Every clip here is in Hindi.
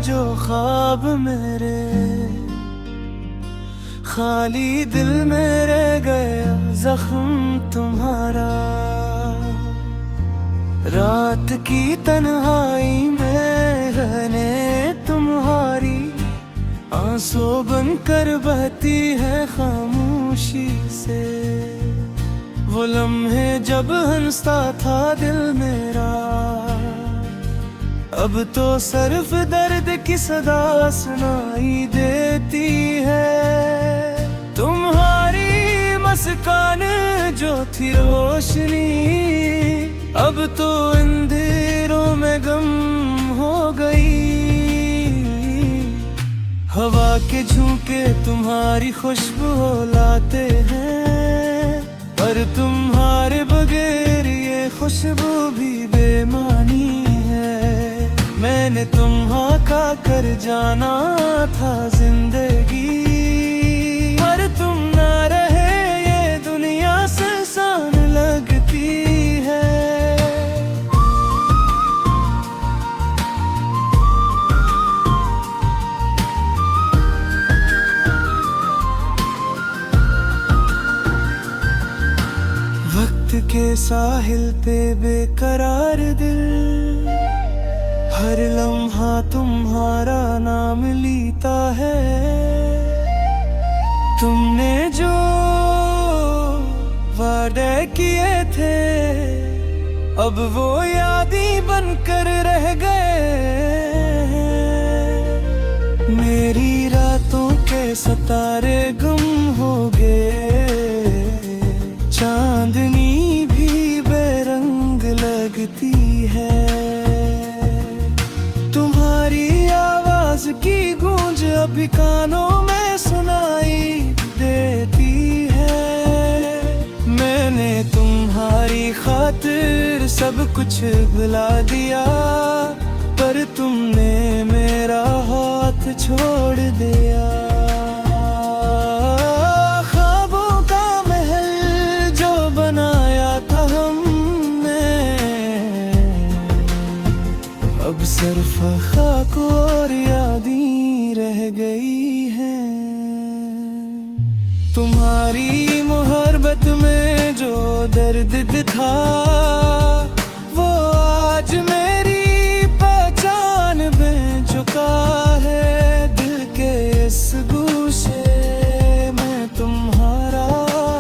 जो ख्वाब मेरे, खाली दिल में रह गया जख्म तुम्हारा। रात की तन्हाई में रहने तुम्हारी आंसू बनकर बहती है खामोशी से। वो लम्हे जब हंसता था दिल मेरा, अब तो सिर्फ दर्द की सदा सुनाई देती है। तुम्हारी मुस्कान जो थी रोशनी, अब तो अंधेरों में गम हो गई। हवा के झोंके तुम्हारी खुशबू लाते हैं, पर तुम्हारे बगैर ये खुशबू भी बेमानी है। मैंने तुम्हां का कर जाना था जिंदगी, पर तुम ना रहे ये दुनिया सुनसान लगती है। वक्त के साहिल पे बेकरार दिल, हर लम्हा तुम्हारा नाम लीता है। तुमने जो वादे किए थे, अब वो यादें बनकर रह गए हैं। मेरी रातों के सितारे गुम हो गए, चांदनी भी बेरंग लगती है। की गूंज अभी कानों में सुनाई देती है। मैंने तुम्हारी खातिर सब कुछ भुला दिया, पर तुमने मेरा हाथ छोड़ दिया। ख्वाबों का महल जो बनाया था हमने, अब सिर्फ खाक और यादें रह गई हैं। तुम्हारी मोहब्बत में जो दर्द था, वो आज मेरी पहचान बन चुका है। दिल के इस गोशे में तुम्हारा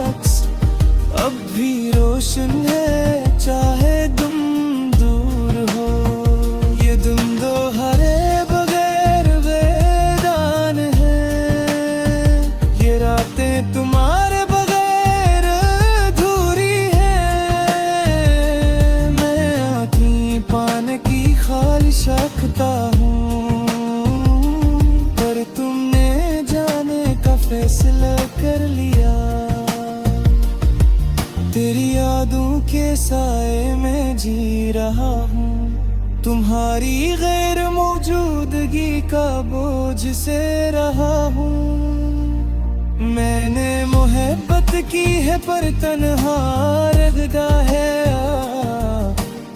अक्स अब भी रोशन है, चाहे तुम दूर हो। ये तुम दो हरे बगैर वेदान है, ये रातें तुम्हारे बगैर अधूरी है। मैं आँखें पाने की ख्वाहिश रखता हूँ, पर तुमने जाने का फैसला कर लिया। तेरी यादों के साए में जी रहा हूँ, तुम्हारी गैर मौजूदगी का बोझ से रहा हूँ। मैंने मोहब्बत की है पर तन्हा रखदा है।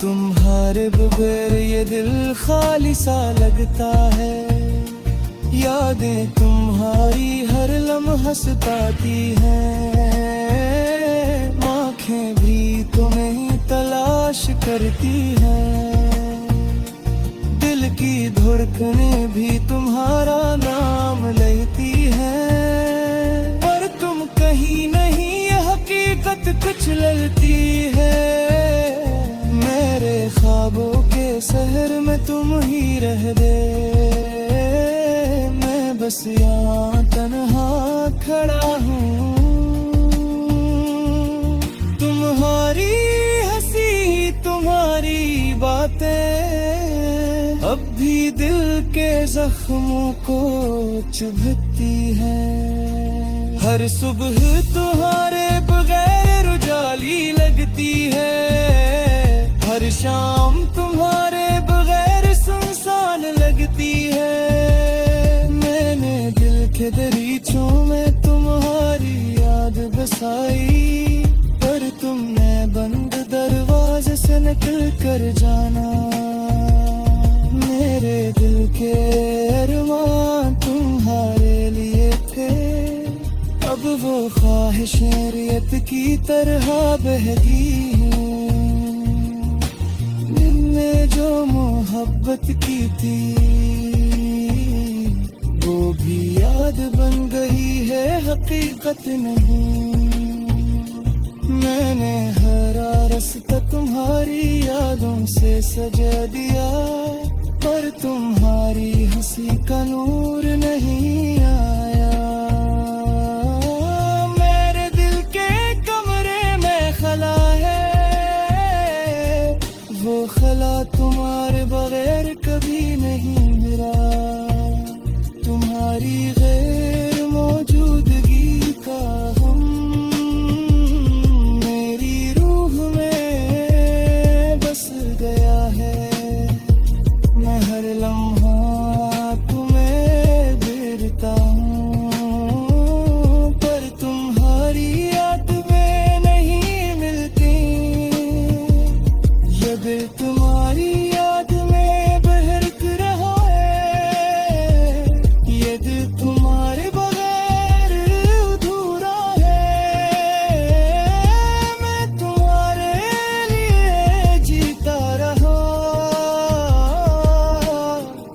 तुम्हारे बगैर ये दिल खाली सा लगता है। यादें तुम्हारी हर लम्हा सताती हैं, आँखें भी तुम्हें तलाश करती हैं। दिल की धड़कनें भी तुम्हारा नाम लेती हैं, पर तुम कहीं नहीं ये हकीकत कुछ ललती है। मेरे ख्वाबों के शहर में तुम ही रह दे, मैं बस यहाँ तन्हा खड़ा हूँ। तुम्हारी हंसी तुम्हारी बातें अब भी दिल के जख्मों को चुभती है। हर सुबह तुम्हारे बगैर उजाली लगती है, हर शाम तुम्हारे बगैर सुनसान लगती है। मैंने दिल के दरीचों में तुम्हारी याद बसाई, पर तुमने बंद दरवाजे से निकल कर जाना। मेरे दिल के अरमान तुम्हारे लिए थे, अब वो ख्वाहिशें रेत की तरह बहती हैं। दिल में जो मोहब्बत की थी वो भी याद बन गई है, हकीकत नहीं। मैंने हरा रास्ता तुम्हारी यादों से सजा दिया, पर तुम्हारी हंसी का नूर नहीं आया। मेरे दिल के कमरे में खला है, वो खला तुम्हारे बगैर कभी नहीं मिला। तुम्हारी गैर मौजूदगी का हम मेरी रूह में बस गया है। मैं हर लम्हा तुम्हें गिरता हूँ, पर तुम्हारी याद में नहीं मिलती। ये दिल तुम्हारी याद में बहक रहा है, ये दिल तुम्हारे बगैर अधूरा है। मैं तुम्हारे लिए जीता रहा,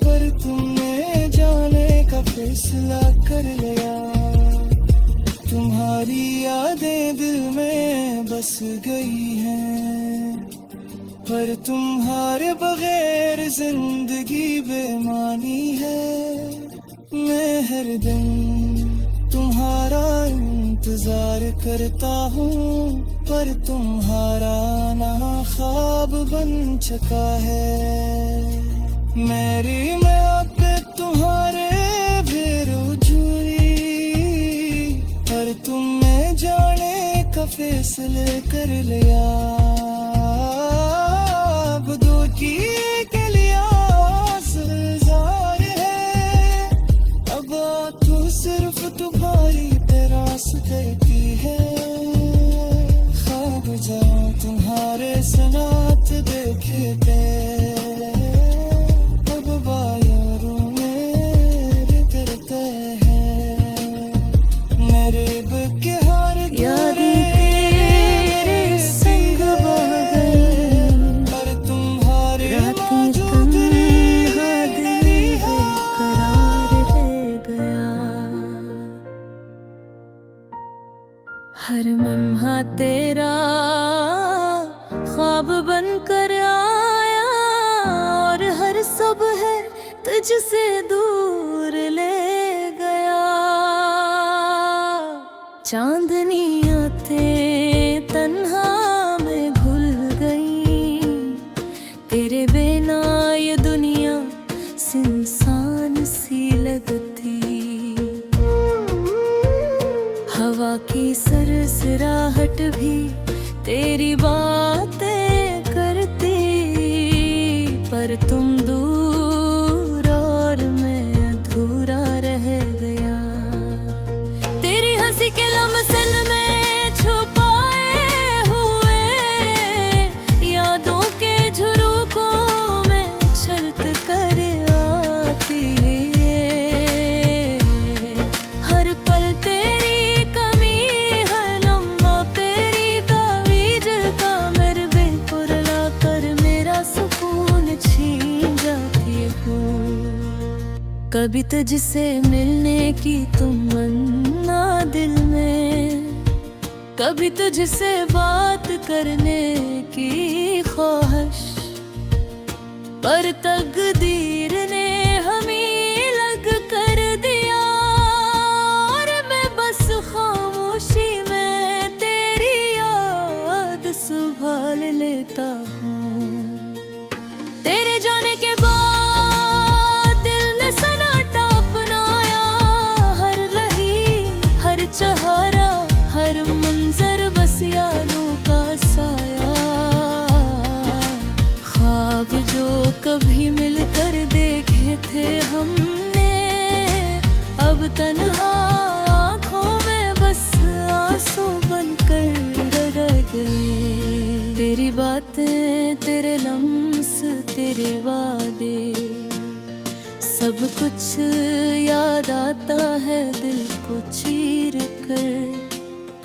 पर तुमने जाने का फैसला कर लिया। तुम्हारी यादें दिल में बस गई हैं, पर तुम्हारे बगैर जिंदगी बेमानी है। मैं हर दिन तुम्हारा इंतजार करता हूँ, पर तुम्हारा आना ख्वाब बन चुका है। मेरी मोहब्बत तुम्हारे बेरुजूरी, पर तुमने जाने का फैसले कर लिया। अब दो की के लिया गुलजार है, अब तो सिर्फ तुम्हारी तेरास देती है। ख्वाब जाऊं तुम्हारे सनात देखे थे, अब बायारों मेरे करते हैं। मेरे के हार यादें तेरे संग बह गई, पर तुम्हारे मौजूदगी बेकरार रह गया। हर लम्हा तेरा ख्वाब बनकर आया, और हर सुबह तुझसे दूर ले गया। चांदनियाँ थे तन्हा में घुल गई, तेरे बिना ये दुनिया सुनसान सी लगती। हवा की सरसराहट भी तेरी बातें करती, पर तुम दूर और मैं अधूरा रह गया। तेरी हंसी के लम्सन में छुपाए हुए यादों के झरोखों में छलक कर आती है। हर पल तेरी कमी, हर लम्हा तेरी तावीज का मेरे बेकुरला कर मेरा सुकून छीन जाती हूँ। कभी तुझसे मिलने की तमन्ना दिल में, कभी तुझसे बात करने की ख्वाहिश, पर तकदीर ने हमें लग कर दिया। और मैं बस खामोशी में तेरी याद संभाल लेता हूँ। तेरे जाने के बाद दिल ने सन्नाटा अपनाया, हर रही हर चहारा हर मंजर बस यादों का साया। ख्वाब जो कभी मिलकर देखे थे हमने, अब तन्हा आँखों में बस आंसू बनकर रह गए। तेरी बातें, तेरे लम्स, तेरे वादे कुछ याद आता है दिल को चीर कर,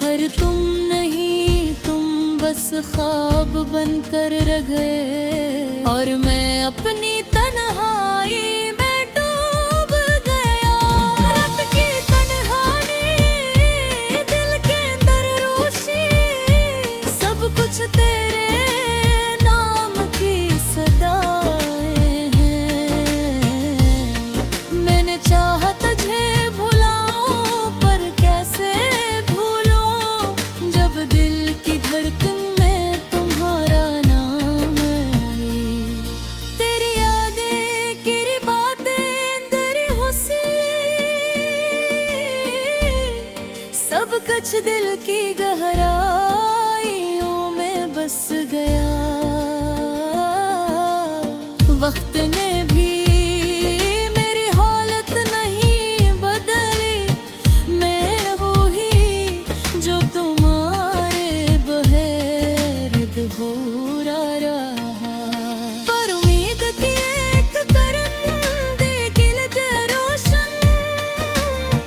पर तुम नहीं, तुम बस ख्वाब बनकर रह गए, और मैं अपनी तन्हाई में डूब गया। रात की तन्हाई, दिल के अंदर रोशनी, सब कुछ तेरे नाम की सदाएं हैं। मैंने चाहा तुझे भुलाऊं, पर कैसे भूलूं, जब दिल की धड़कन में तुम्हारा नाम है। तेरी यादें, तेरी बातें, तेरी हंसी, सब कुछ दिल की गहराइयों में बस गया। वक्त ने भी मेरी हालत नहीं बदली, मैं हूँ ही जो तुम्हारे बगैर अधूरा रहा। पर उम्मीद की एक किरण देगी रोशन,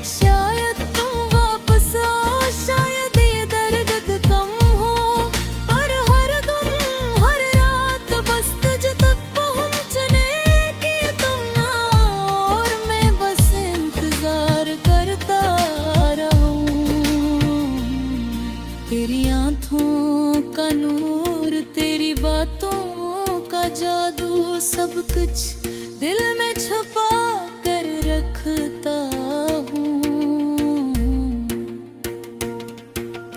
शायद तुम वापस आओ, शायद ये दर्द कम हो, पर हर दम हर रात बस तुझ तक पहुंचने की तुम ना, और मैं बस इंतजार करता रहूं। तेरी आंखों का नूर, तेरी बातों का जादू, सब कुछ दिल में छुपा कर रखता हूँ।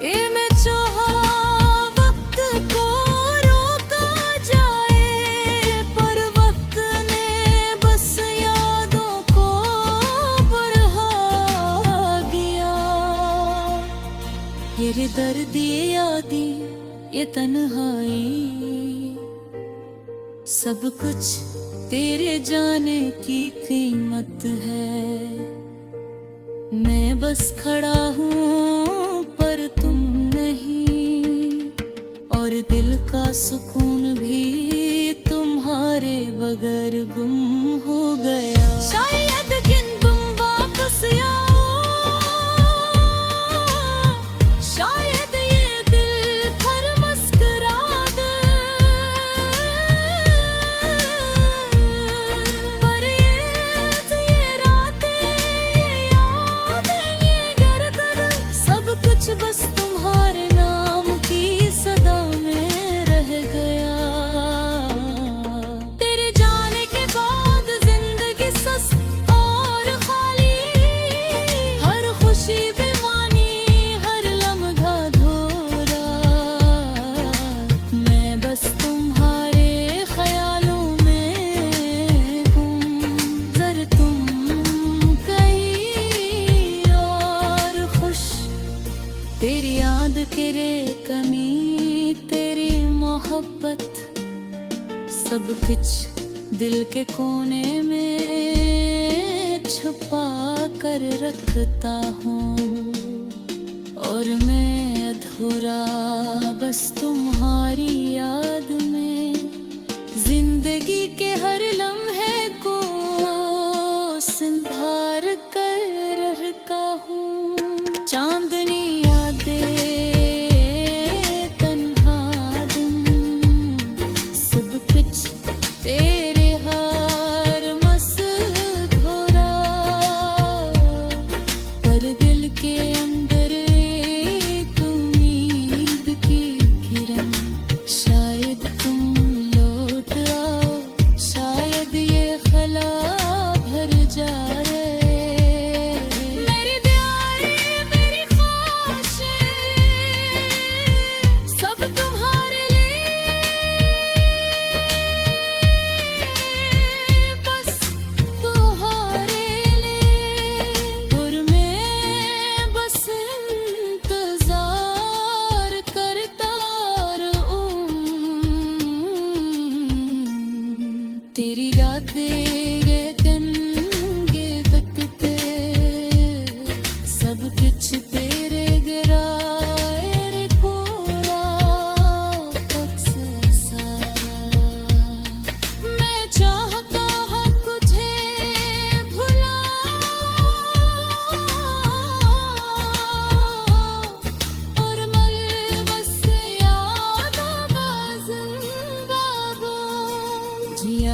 ये मैं चाहा वक्त को रोका जाए, पर वक्त ने बस यादों को बढ़ा दिया। ये दर्द, ये यादें, ये तन्हाई, सब कुछ तेरे जाने की कीमत है। मैं बस खड़ा हूँ पर तुम नहीं, और दिल का सुकून भी तुम्हारे बगैर गुम हो गया। शायद किन तुम वापस आओ, शायद ये दिल फिर मुस्कुरा दे, पर ये रातें, ये यादें, ये गर्दन, सब कुछ बस तुम्हारे नाम की सदा में रह गया। तेरे जाने के बाद जिंदगी सस्त और खाली, हर खुशी बेमानी, हर लम्हा धोरा, मैं बस तुम्हारे ख्यालों में गुम, जर तुम कहीं और खुश। तेरी याद, तेरे कमी, तेरी मोहब्बत, सब कुछ दिल के कोने में छुपा कर रखता हूँ, और मैं अधूरा बस तुम्हारी याद में, जिंदगी के हर लम्हे को संभार कर रहता हूँ। चांदनी यादें, तन्हा दिन, सब कुछ तेरे हार मस्त घोरा, पर दिल के अंदर एक उम्मीद की किरण, शायद तुम लौट आओ, शायद ये खला भर जाए। मेरी प्यारी, मेरी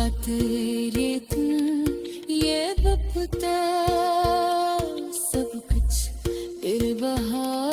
बात ये तुम ये बपता सब कुछ फिर बहा